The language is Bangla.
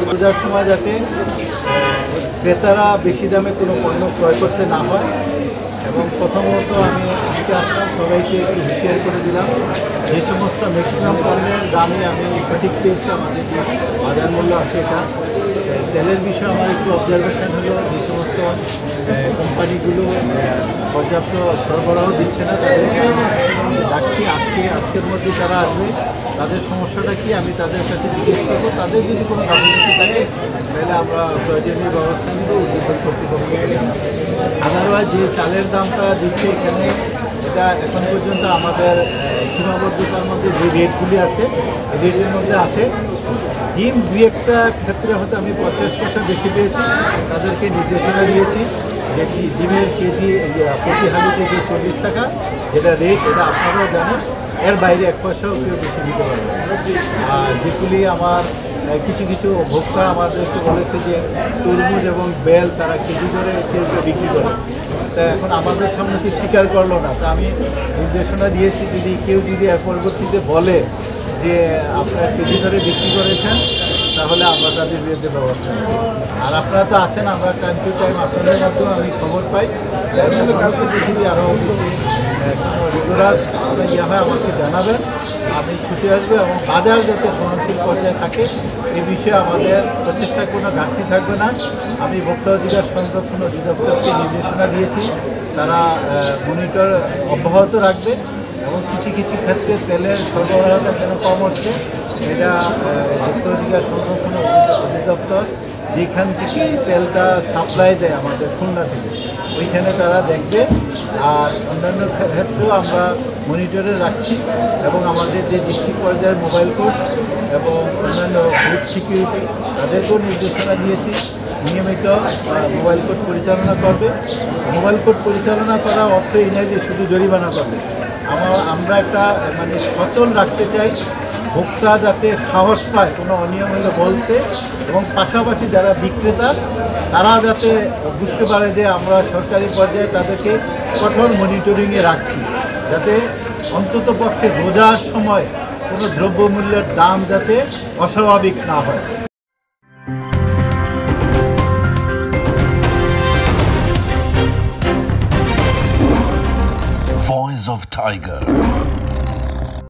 পূজার সময় যাতে ক্রেতারা বেশি দামে কোনো পণ্য ক্রয় করতে না হয় এবং প্রথমত আমি আজকে আসলাম সবাইকে একটু হুঁশিয়ার করে দিলাম যে সমস্ত ম্যাক্সিমাম পণ্যের দামে আমি সঠিক পেয়েছি আমাদের যে বাজার মূল্য আছে এটা। তেলের বিষয়ে আমার একটু অবজারভেশন হলো যে সমস্ত কোম্পানিগুলো পর্যাপ্ত সরবরাহ দিচ্ছে না তাদেরকে ডাকছি আজকের মধ্যে যারা আসবে তাদের সমস্যাটা কি আমি তাদের কাছে জিজ্ঞেস করবো। তাদের যদি কোনো গাফিলতি থাকে তাহলে আমরা প্রয়োজনীয় ব্যবস্থা নিব উদ্যোগ কর্তৃপক্ষকে। আদারওয়াইজ যে চালের দামটা দিচ্ছে এখানে এটা এখন পর্যন্ত আমাদের সীমাবদ্ধতার মধ্যে যে রেটগুলি আছে রেটের মধ্যে আছে। ডিম দুই একটা ক্ষেত্রে হয়তো আমি 50 পয়সা বেশি পেয়েছি, তাদেরকে নির্দেশনা দিয়েছি যে কি ডিমের কেজি প্রতি হালি কেজি 40 টাকা যেটা রেট এটা আপনারাও জানেন, এর বাইরে 1 পয়সাও কেউ বেশি দিতে পারবে। আর যেগুলি আমার কিছু কিছু ভোক্তা আমাদেরকে বলেছে যে তরমুজ এবং বেল তারা কেজি ধরে কেউ বিক্রি করে, তা এখন আমাদের সামনে কি স্বীকার করলো না। তা আমি নির্দেশনা দিয়েছি কেউ যদি এর পরবর্তীতে বলে যে আপনারা কেজি ধরে বিক্রি করেছেন তাহলে আমরা তাদের বিরুদ্ধে ব্যবস্থা নেব। আর আপনারা তো আছেন, আমরা টাইম টু টাইম আপনাদের মাধ্যমে আমি খবর পাই, ভবিষ্যতে যদি আরও বেশি কোনো রিগুলাস ইয়ে হয় আমাকে জানাবেন, আমি ছুটে আসবো এবং বাজার যাতে সহনশীল পর্যায়ে থাকে এই বিষয়ে আমাদের প্রচেষ্টায় কোনো ঘাটতি থাকবে না। আমি ভোক্তা অধিকার সংরক্ষণ অধিদপ্তরকে নির্দেশনা দিয়েছি, তারা মনিটর অব্যাহত রাখবে এবং কিছু কিছু ক্ষেত্রে তেলের সরবরাহটা কেন কম হচ্ছে এটা ভোক্তা অধিকার সংরক্ষণ অধিদপ্তর যেখান থেকে তেলটা সাপ্লাই দেয় আমাদের খুলনা থেকে ওইখানে তারা দেখবে। আর অন্যান্য ক্ষেত্রেও আমরা মনিটরে রাখছি এবং আমাদের যে ডিস্ট্রিক্ট পর্যায়ের মোবাইল কোর্ট এবং অন্যান্য ফুড সিকিউরিটি তাদেরকেও নির্দেশনা দিয়েছি নিয়মিত মোবাইল কোর্ট পরিচালনা করবে। মোবাইল কোর্ট পরিচালনা করার অর্থ এই নয় যে শুধু জরিমানা করবে, আমরা একটা মানে সচল রাখতে চাই, ভোক্তা যাতে সাহস পায় কোনো অনিয়ম হলে বলতে, এবং পাশাপাশি যারা বিক্রেতা তারা যাতে বুঝতে পারে যে আমরা সরকারি পর্যায়ে তাদেরকে কঠোর মনিটরিংয়ে রাখছি, যাতে অন্তত পক্ষে রোজার সময় কোনো দ্রব্যমূল্যের দাম যাতে অস্বাভাবিক না হয়। Voice of Tiger.